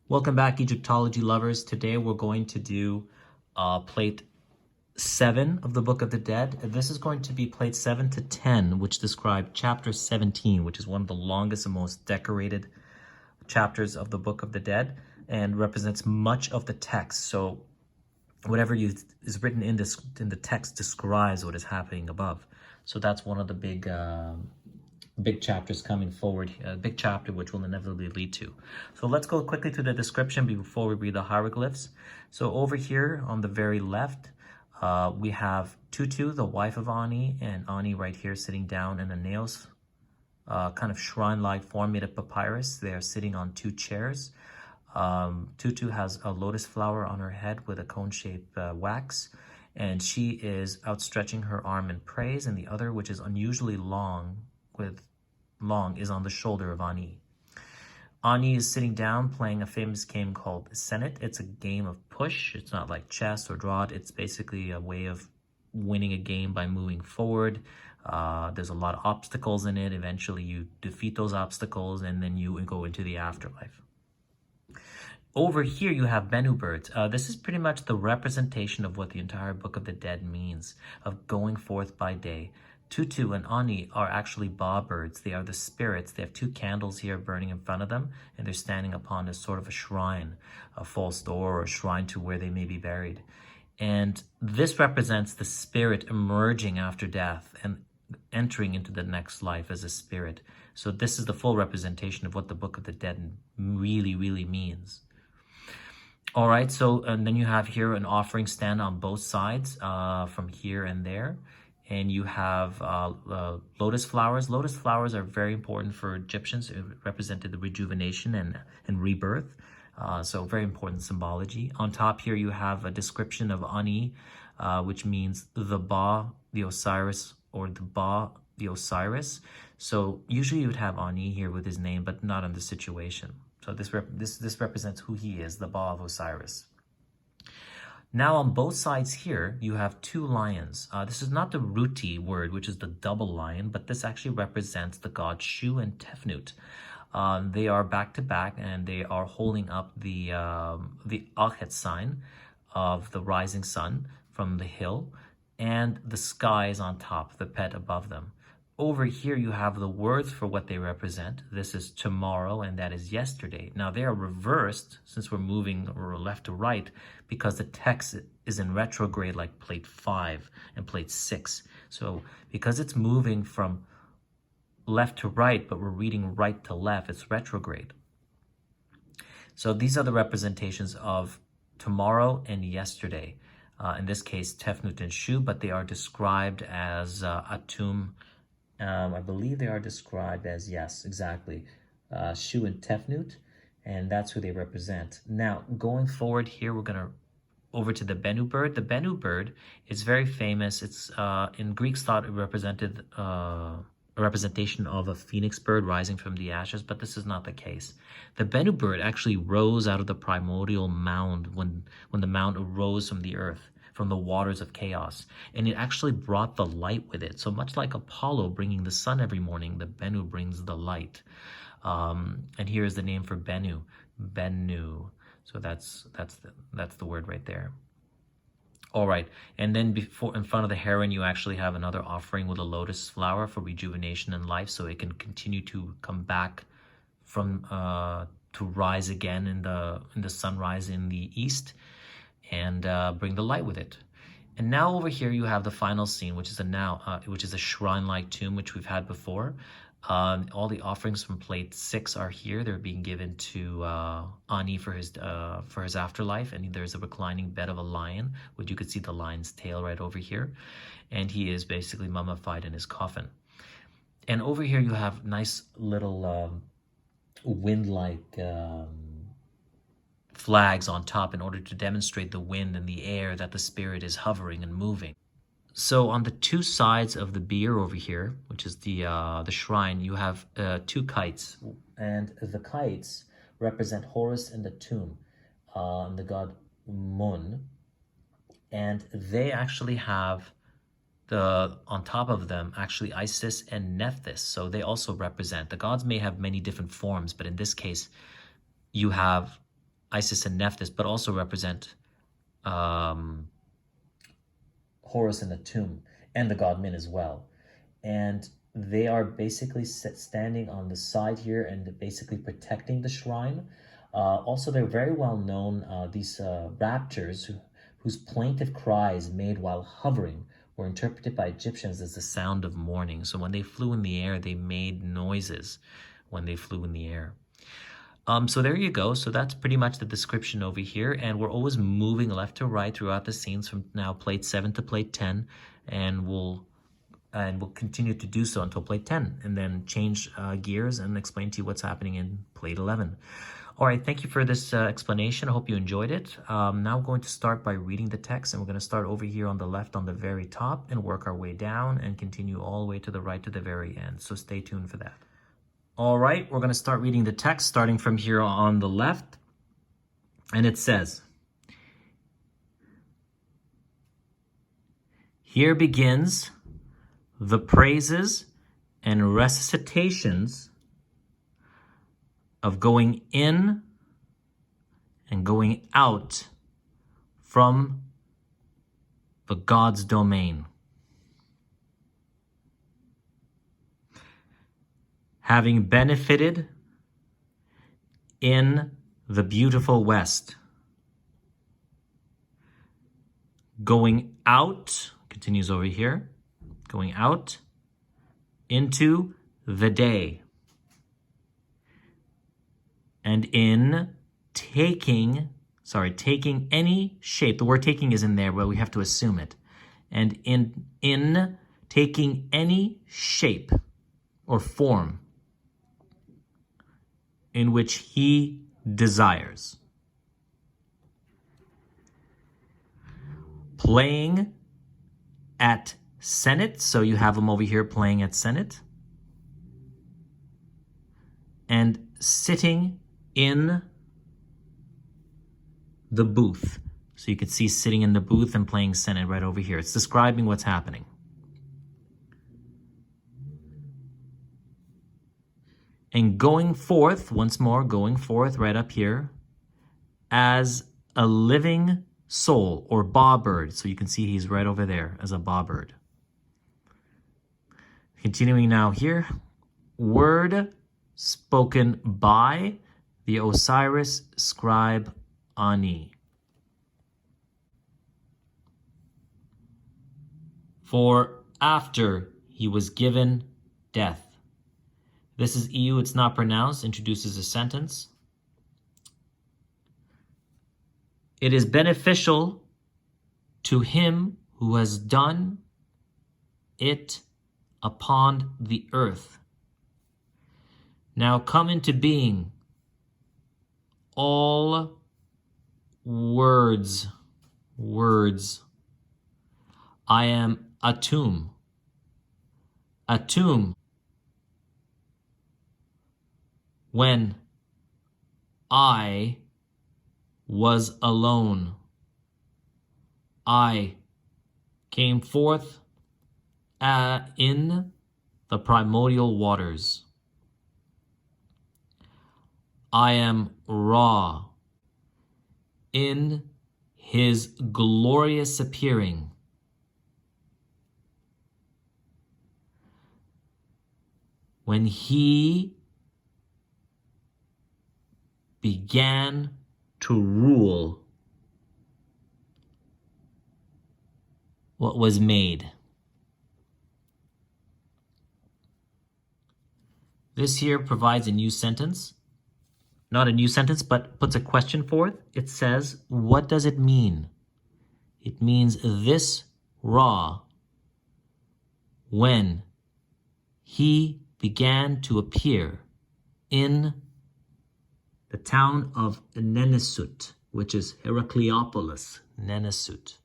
Welcome back, Egyptology lovers. Today we're going to do plate 7 of the Book of the Dead. This is going to be plate 7 to 10, which describe chapter 17, which is one of the longest and most decorated chapters of the Book of the Dead and represents much of the text. So whatever is written in the text describes what is happening above. So that's one of the big chapters coming forward, a big chapter which will inevitably lead to. So let's go quickly to the description before we read the hieroglyphs. So over here on the very left, we have Tutu, the wife of Ani, and Ani right here sitting down in a nails kind of shrine-like form made of papyrus. They are sitting on 2 chairs. Tutu has a lotus flower on her head with a cone-shaped wax, and she is outstretching her arm in praise, and the other, which is unusually long, is on the shoulder of Ani. Ani is sitting down playing a famous game called Senet. It's a game of push. It's not like chess or draw. It's basically a way of winning a game by moving forward. There's a lot of obstacles in it. Eventually you defeat those obstacles and then you go into the afterlife. Over here you have Bennu birds. This is pretty much the representation of what the entire Book of the Dead means, of going forth by day. Tutu and Ani are actually Ba birds. They are the spirits. They have 2 candles here burning in front of them, and they're standing upon a sort of a shrine, a false door or a shrine to where they may be buried. And this represents the spirit emerging after death and entering into the next life as a spirit. So this is the full representation of what the Book of the Dead really, really means. All right, so and then you have here an offering stand on both sides from here and there. And you have lotus flowers. Lotus flowers are very important for Egyptians. It represented the rejuvenation and rebirth. So very important symbology. On top here, you have a description of Ani, which means the Ba, the Osiris, or the Ba, the Osiris. So usually you would have Ani here with his name, but not in this situation. So this represents who he is, the Ba of Osiris. Now on both sides here, you have 2 lions. This is not the Ruti word, which is the double lion, but this actually represents the gods Shu and Tefnut. They are back to back, and they are holding up the Akhet sign of the rising sun from the hill, and the sky is on top, the pet above them. Over here, you have the words for what they represent. This is tomorrow, and that is yesterday. Now, they are reversed, since we're moving left to right, because the text is in retrograde, like plate 5 and plate 6. So, because it's moving from left to right, but we're reading right to left, it's retrograde. So, these are the representations of tomorrow and yesterday. In this case, Tefnut and Shu, but they are described as Atum. I believe they are described as, yes, exactly, Shu and Tefnut, and that's who they represent. Now, going forward here, we're going to over to the Bennu bird. The Bennu bird is very famous. It's in Greek thought it represented a representation of a phoenix bird rising from the ashes, but this is not the case. The Bennu bird actually rose out of the primordial mound when the mound arose from the earth, from the waters of chaos, and it actually brought the light with it. So much like Apollo bringing the sun every morning, the Bennu brings the light. And here is the name for Bennu, Bennu. So that's the word right there. All right, and then in front of the heron, you actually have another offering with a lotus flower for rejuvenation and life, so it can continue to come back from to rise again in the sunrise in the east, and bring the light with it. And now over here you have the final scene, which is a shrine-like tomb, which we've had before. All the offerings from plate 6 are here. They're being given to Ani for his afterlife, and there's a reclining bed of a lion, which you could see the lion's tail right over here, and he is basically mummified in his coffin. And over here you have nice little wind-like flags on top in order to demonstrate the wind and the air, that the spirit is hovering and moving. So on the 2 sides of the bier over here, which is the shrine, you have 2 kites, and the kites represent Horus and the tomb, the god Mun, and they actually have on top of them actually Isis and Nephthys. So they also represent, the gods may have many different forms, but in this case you have Isis and Nephthys, but also represent Horus and Atum, and the god Min as well. And they are basically standing on the side here and basically protecting the shrine. Also, they're very well known, these raptors whose plaintive cries made while hovering were interpreted by Egyptians as the sound of mourning. So when they flew in the air, they made noises when they flew in the air. So there you go. So that's pretty much the description over here. And we're always moving left to right throughout the scenes from now plate 7 to plate 10. And we'll continue to do so until plate 10, and then change gears and explain to you what's happening in plate 11. All right, thank you for this explanation. I hope you enjoyed it. Now we're going to start by reading the text, and we're going to start over here on the left on the very top and work our way down and continue all the way to the right to the very end. So stay tuned for that. All right, we're going to start reading the text starting from here on the left. And it says, "Here begins the praises and recitations of going in and going out from the God's domain. Having benefited in the beautiful West, going out," continues over here, "going out into the day, and in taking any shape," the word taking is in there, but we have to assume it, "and in taking any shape or form in which he desires, playing at Senate," so you have them over here playing at Senate, "and sitting in the booth." So you could see sitting in the booth and playing Senate right over here. It's describing what's happening. "And going forth," once more, "going forth," right up here, "as a living soul," or bawbird. So you can see he's right over there as a bawbird. Continuing now here, "word spoken by the Osiris scribe Ani. For after he was given death." This is EU, it's not pronounced, introduces a sentence. "It is beneficial to him who has done it upon the earth. Now come into being all words. I am Atum. When I was alone, I came forth in the primordial waters. I am Ra in his glorious appearing. When he began to rule what was made. This here provides a new sentence. Not a new sentence, but puts a question forth. It says, what does it mean? It means this Ra, when he began to appear in the town of Nenessut, which is Heracleopolis, Nenessut,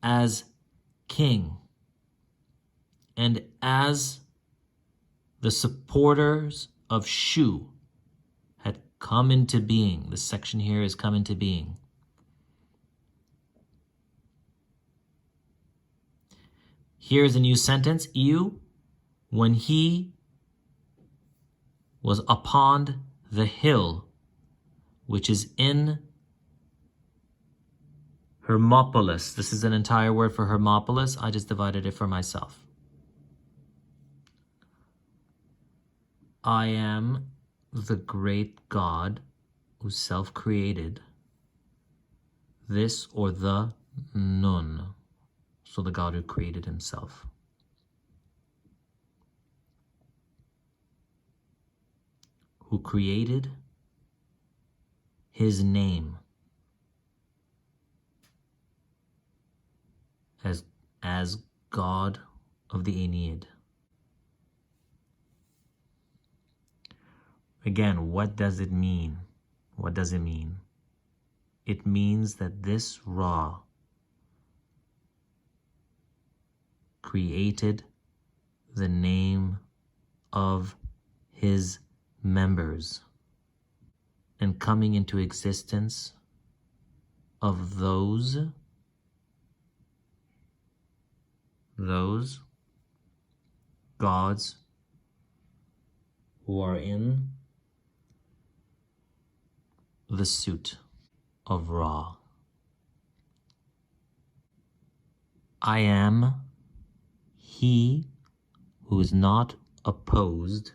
as king, and as the supporters of Shu had come into being. This section here has come into being. Here's a new sentence, EU, when he was upon the hill which is in Hermopolis. This is an entire word for Hermopolis. I just divided it for myself. I am the great God who self-created this or the Nun. So the God who created himself. Who created his name as God of the Aeneid. Again, what does it mean? What does it mean? It means that this Ra created the name of his members and coming into existence of those gods who are in the suit of Ra. I am he who is not opposed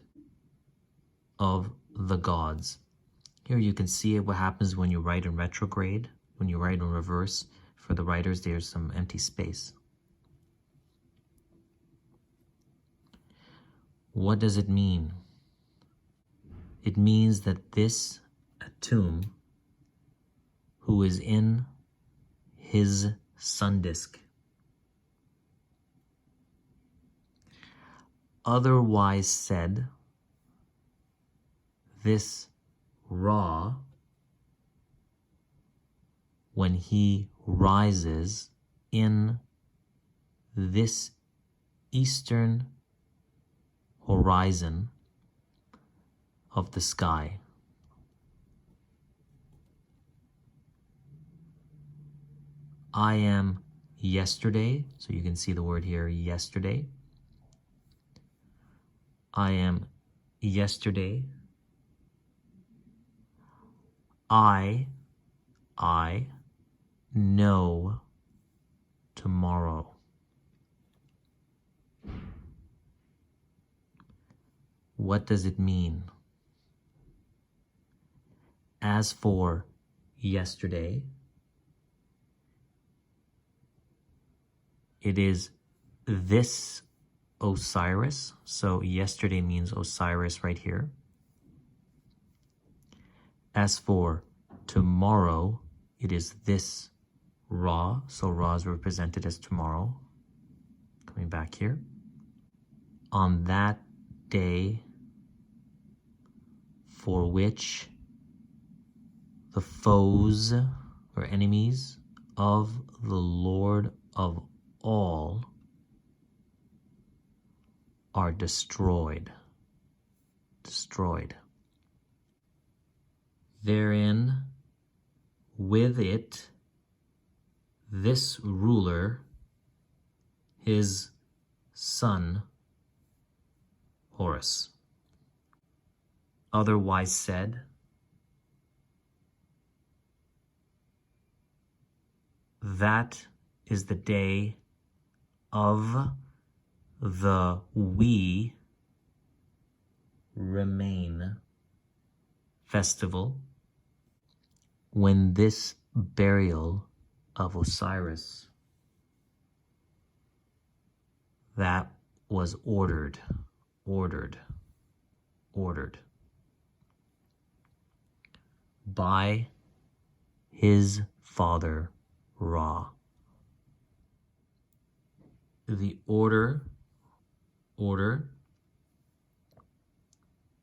of the gods. Here you can see what happens when you write in retrograde. When you write in reverse, for the writers, there's some empty space. What does it mean? It means that this 𝑓, who is in his sun disk, otherwise said, this Ra, when he rises in this eastern horizon of the sky, I am yesterday, so you can see the word here, yesterday. I am yesterday. I know tomorrow. What does it mean? As for yesterday, it is this Osiris. So yesterday means Osiris right here. As for tomorrow, it is this Ra. So Ra is represented as tomorrow. Coming back here. On that day for which the foes or enemies of the Lord of all are destroyed. Destroyed. Therein, with it, this ruler, his son, Horus, otherwise said, that is the day of the we remain festival, when this burial of Osiris that was ordered by his father Ra. The order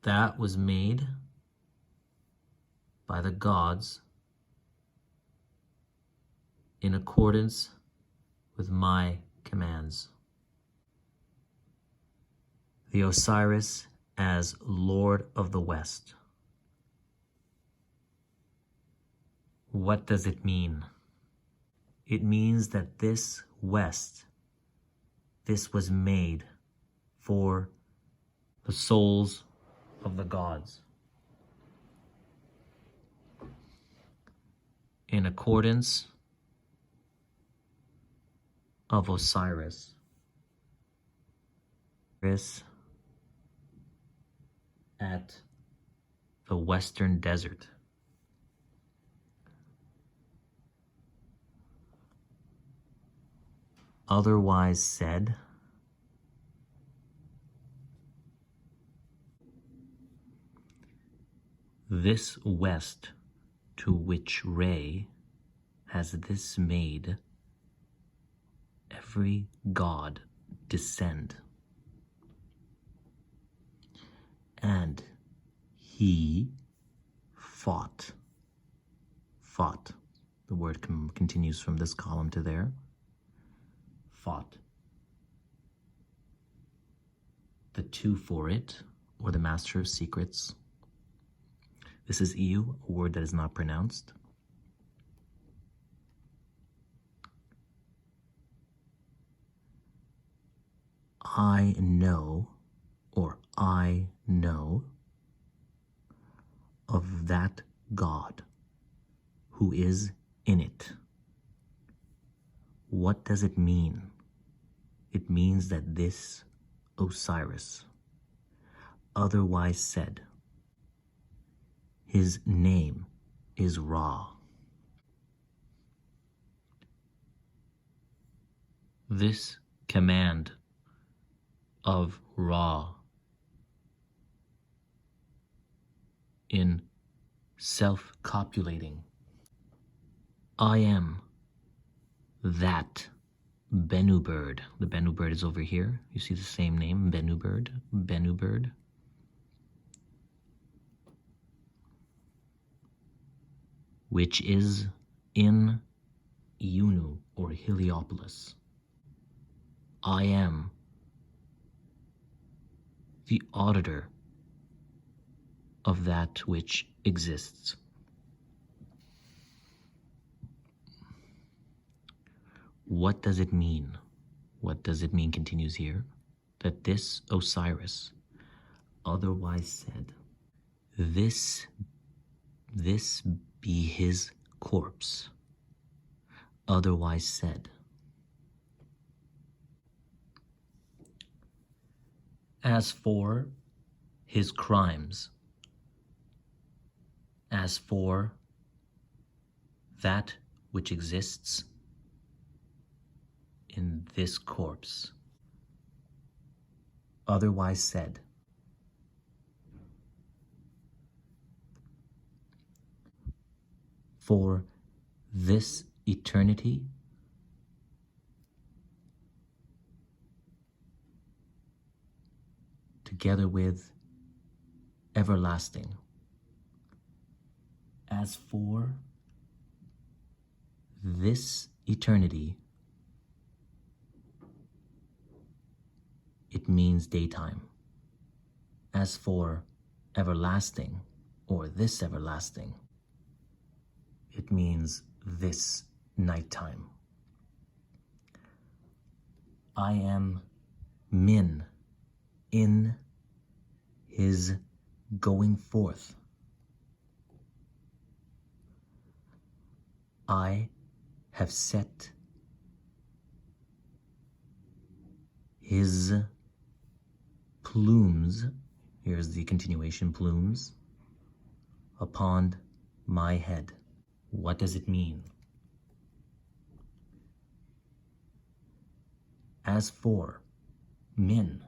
that was made by the gods in accordance with my commands. The Osiris as Lord of the West. What does it mean? It means that this West, this was made for the souls of the gods. in accordance of Osiris. At the western desert. Otherwise said, this west to which ray has this made every god descend, and he fought. The word continues from this column to there. Fought. The two for it, or the master of secrets. This is 𝑓, a word that is not pronounced. I know, or I know, of that God who is in it. What does it mean? It means that this Osiris, otherwise said, his name is Ra. This command of Ra in self-copulating, I am that Bennu bird. The Bennu bird is over here. You see the same name, Bennu bird, Bennu bird. Which is in 𝑓 or Heliopolis. I am the auditor of that which exists. What does it mean? What does it mean continues here? That this Osiris, otherwise said, this be his corpse, otherwise said. As for his crimes, as for that which exists in this corpse, otherwise said, for this eternity, together with everlasting. As for this eternity, it means daytime. As for everlasting, or this everlasting, it means this nighttime. I am Min in his going forth. I have set his plumes, here's the continuation, plumes, upon my head. What does it mean? As for Min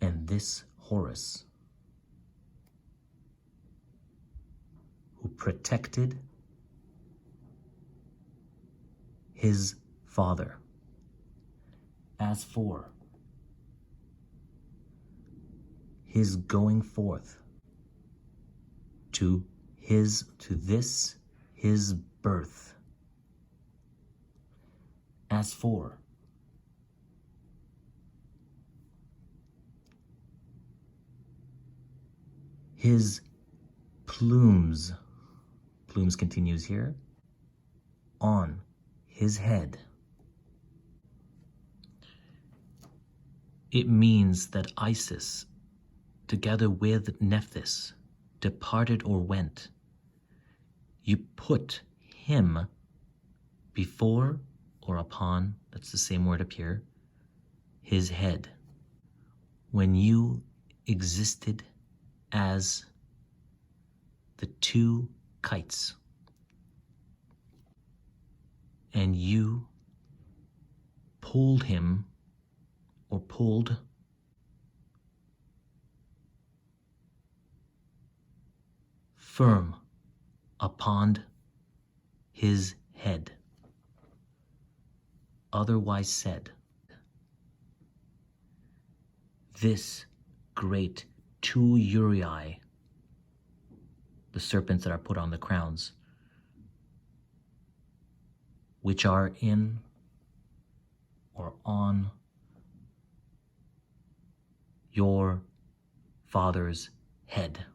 and this Horus, who protected his father, as for his going forth to this his birth, as for his plumes continues here, on his head. It means that Isis, together with Nephthys, departed or went you put him before or upon, that's the same word up here, his head. When you existed as the two kites, and you pulled him or pulled firm upon his head. Otherwise said, this great 𝓿𝓼�𝓌, the serpents that are put on the crowns, which are in or on your father's head.